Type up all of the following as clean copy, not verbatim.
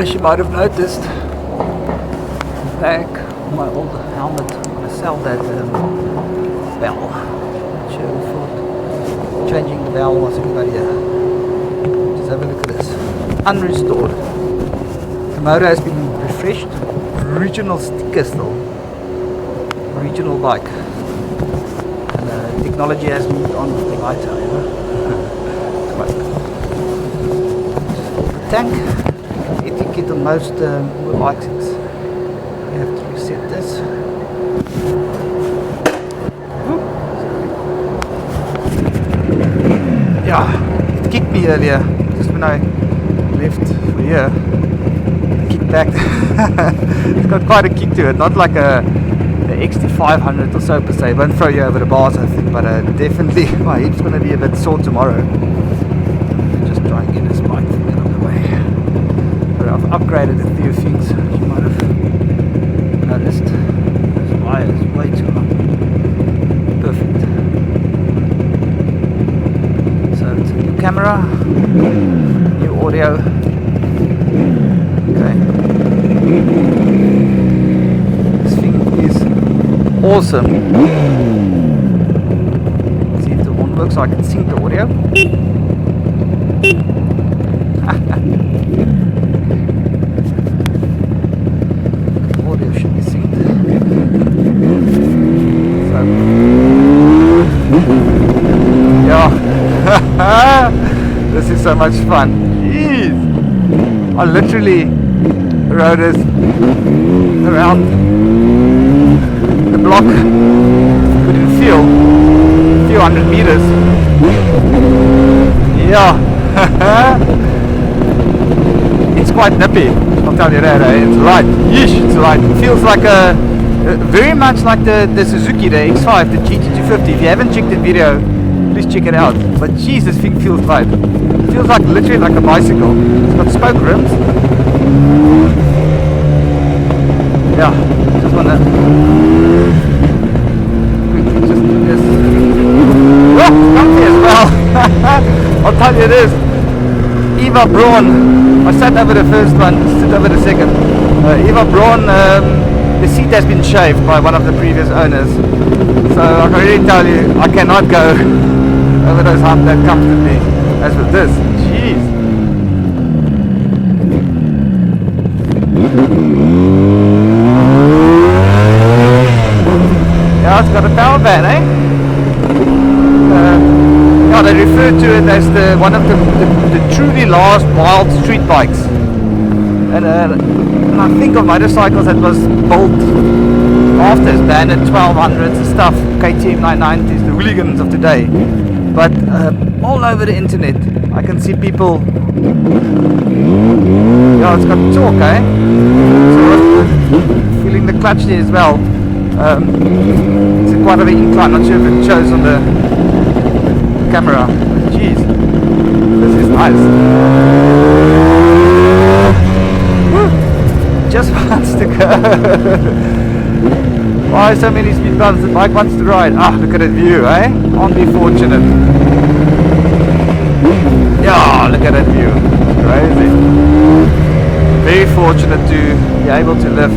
As you might have noticed, back on my old helmet, I'm going to sell that bell. Not sure who thought changing the bell was a good idea. Just have a look at this. Unrestored. The motor has been refreshed. Original sticker still. Original bike. And technology has moved on with the lighter, you know. The tank. Etiquette on most bikes, you have to reset this. Yeah, it kicked me earlier just when I left for here. Kicked back. It's got quite a kick to it, not like the XT500 or so per se. It won't throw you over the bars, I think, but definitely my head's going to be a bit sore tomorrow. Just try and get this bike from out of the way. I've upgraded a few things, you might have noticed. This wire is way too long. Perfect. So it's a new camera, new audio. Okay. This thing is awesome. See if the horn works so I can sync the audio. Yeah, this is so much fun. Jeez. I literally rode this around the block within a few hundred meters. Yeah. It's quite nippy, I'll tell you that. It's light. Yeesh, it's light. It feels like very much like the Suzuki, the X5, the GT250. If you haven't checked the video, please check it out. But geez, this thing feels light. It feels like literally like a bicycle. It's got spoke rims. Yeah, just wanna quickly just do this. Oh, it's comfy as well. I'll tell you this. Eva Braun, I sat over the first one, sit over the second. Eva Braun, the seat has been shaved by one of the previous owners. So I can really tell you, I cannot go over those humps that comfortably as with this. Jeez. Yeah, it's got a power band, eh? Yeah, they refer to it as one of the truly last wild street bikes. And I think of motorcycles that was built after as banded 1200s and stuff, KTM 990s, the hooligans of today. But all over the internet, I can see people. Yeah, it's got torque, eh? So feeling the clutch there as well. It's quite of an incline. Not sure if it shows on the camera. Jeez, this is nice. Woo. Just wants to go. Why so many speed bumps? The bike wants to ride. Ah, look at that view, eh? Aren't we fortunate? Yeah, look at that view. Crazy. Very fortunate to be able to live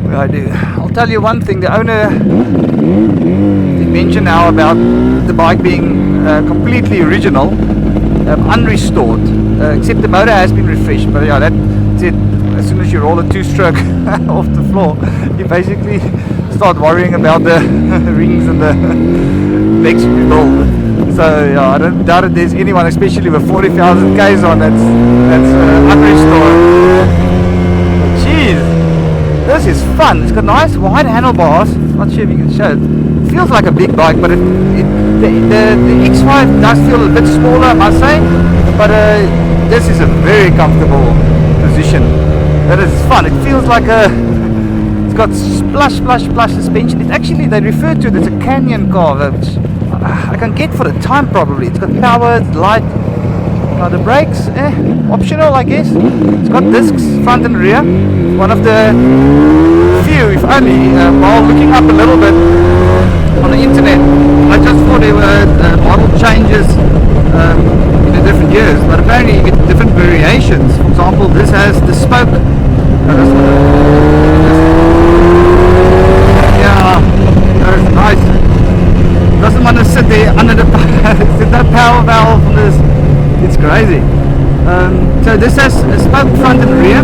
where I do. I'll tell you one thing. The owner did mention now about the bike being completely original, unrestored, except the motor has been refreshed. But yeah, that's it. As soon as you roll a two-stroke off the floor, you basically start worrying about the rings and the legs rebuild. So yeah, I don't doubt that there's anyone, especially with 40,000 Ks on, that's unrestored. Jeez, this is fun. It's got nice wide handlebars. Not sure if you can show it. It feels like a big bike, but the X5 does feel a bit smaller, I must say. But this is a very comfortable position. That is fun. It feels like it's got splash suspension. It actually, they refer to it as a canyon car, which I can get for the time probably. It's got power, it's light. Now the brakes, optional I guess. It's got discs front and rear. One of the few, if only, while looking up a little bit on the internet, I just thought there were model changes in the different years, but apparently you get different variations. For example, this has the spoke. Yeah, that's nice. Doesn't want to sit there under the there's no power valve on this. It's crazy. So this has a spoke front and rear,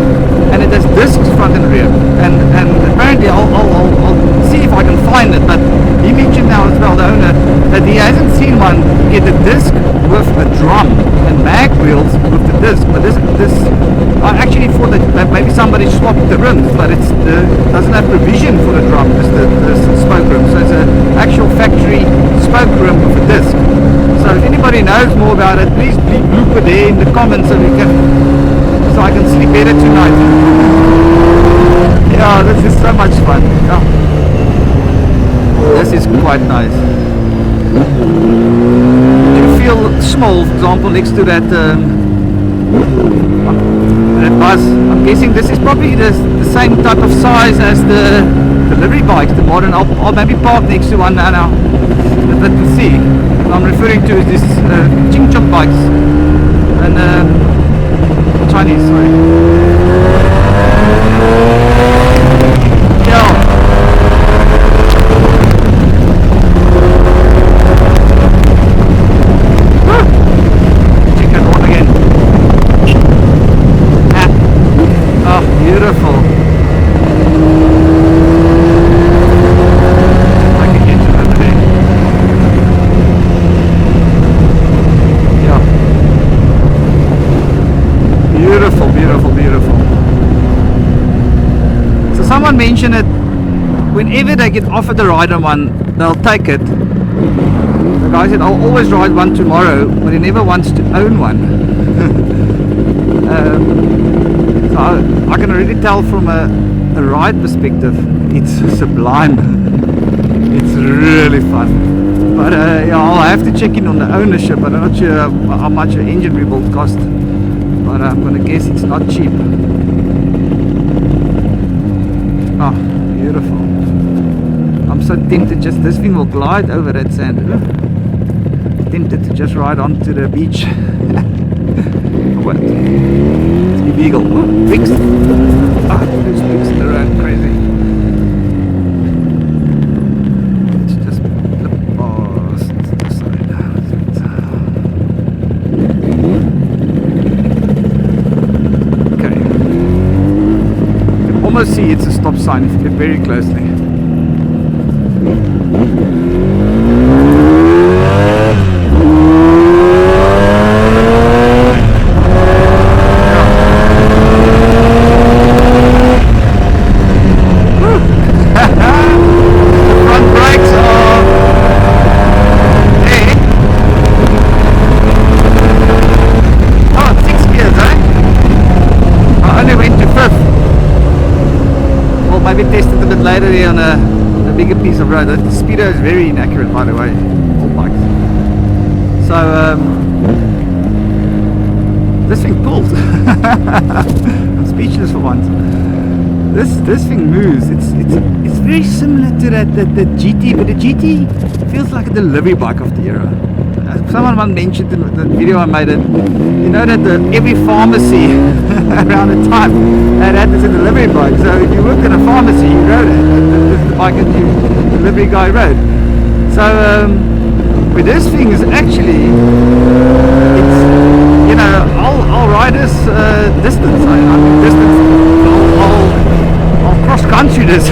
and it has discs front and rear. And apparently I'll see if I can find it. But he mentioned now as well, the owner, that he hasn't seen one get a disc with a drum and mag wheels with the disc. But this I actually thought that maybe somebody swapped the rims, but it doesn't have provision for the drum, just the spoke rim. So it's an actual factory spoke rim with a disc. So if anybody knows more about it, please loop it there in the comments so I can sleep better tonight. Yeah, this is so much fun. Yeah. This is quite nice. You feel small, for example, next to that bus. I'm guessing this is probably the same type of size as the delivery bikes, the modern. I'll maybe park next to one now. Let me see. What I'm referring to is this Ching Chong bikes and Chinese, sorry. Yeah. Check that one again. Oh, beautiful. I can get you over there. Beautiful, beautiful, beautiful. So someone mentioned it, whenever they get offered a ride on one, they'll take it. The guy said, I'll always ride one tomorrow, but he never wants to own one. So I can already tell from a ride perspective, it's sublime. It's really fun. But yeah, I'll have to check in on the ownership. I'm not sure how much an engine rebuild cost. But I'm gonna guess it's not cheap. Oh, beautiful. I'm so tempted, just this thing will glide over that sand. Tempted to just ride onto the beach. What? It's illegal. Fixed. Ah, there's fixed the road, crazy. Let's just flip past the side. Almost see it's a stop sign if you look very closely. The front brakes are there. Oh, 6 gears, eh? I only went to 5th. Maybe test it a bit later here on a bigger piece of road. The speedo is very inaccurate, by the way, all bikes. So this thing pulls. I'm speechless for once. This thing moves. It's very similar to the GT, but the GT feels like a delivery bike of the era. Someone mentioned in the video I made it, you know that every pharmacy around the time had this a delivery bike. So if you worked in a pharmacy, you rode it. This is the bike that the delivery guy rode. So with this thing is actually, it's, you know, I'll ride this distance. I mean distance. I'll cross country this.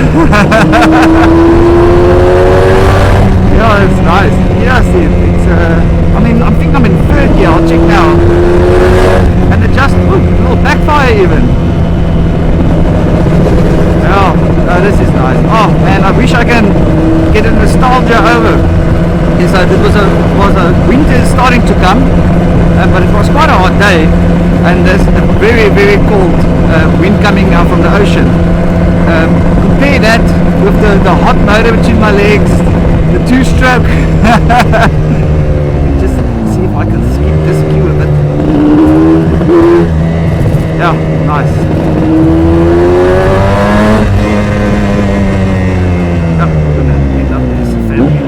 Yeah, it's nice. Yeah, see, it's I mean, I think I'm in 3rd gear. I'll check now. And it just, a little backfire even. Yeah, no, this is nice. Oh man, I wish I can get a nostalgia over. Yes, so it was a winter starting to come, but it was quite a hot day, and there's a very, very cold wind coming out from the ocean. Compare that with the hot motor between my legs, the 2-stroke. Just see if I can speed this cue a bit. Yeah, nice. Oh, we're gonna end up as a family.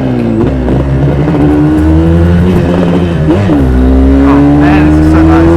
Oh man, this is so nice.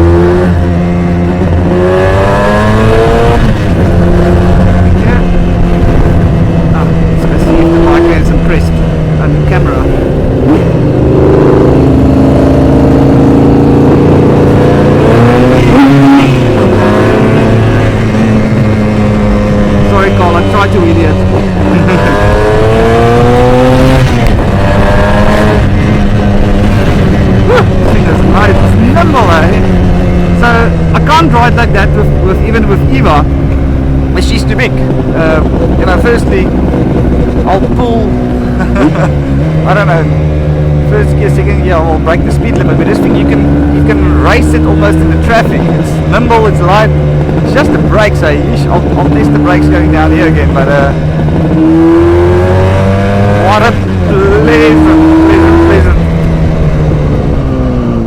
too big. You know, firstly, I'll pull, I don't know, first gear, second gear, I'll break the speed limit. But this thing, you can race it almost in the traffic. It's nimble, it's light. It's just the brakes. I'll test the brakes going down here again. But what a pleasant.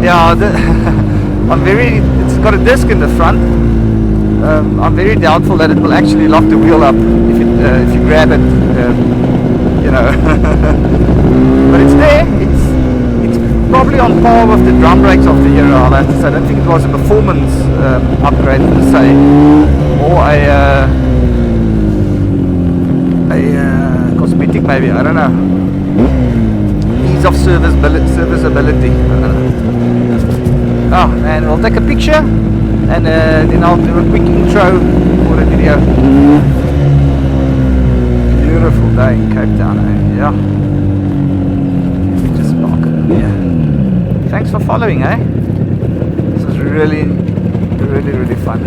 Yeah, it's got a disc in the front. I'm very doubtful that it will actually lock the wheel up if you grab it, you know. But it's there. It's probably on par with the drum brakes of the Euro. I'll have to say. I don't think it was a performance upgrade per se, or a cosmetic maybe. I don't know. Ease of serviceability. I don't know. Oh, and we'll take a picture, and then I'll do a quick intro for the video. Beautiful day in Cape Town, eh? Yeah. Just park. Yeah. Thanks for following, eh? This was really fun.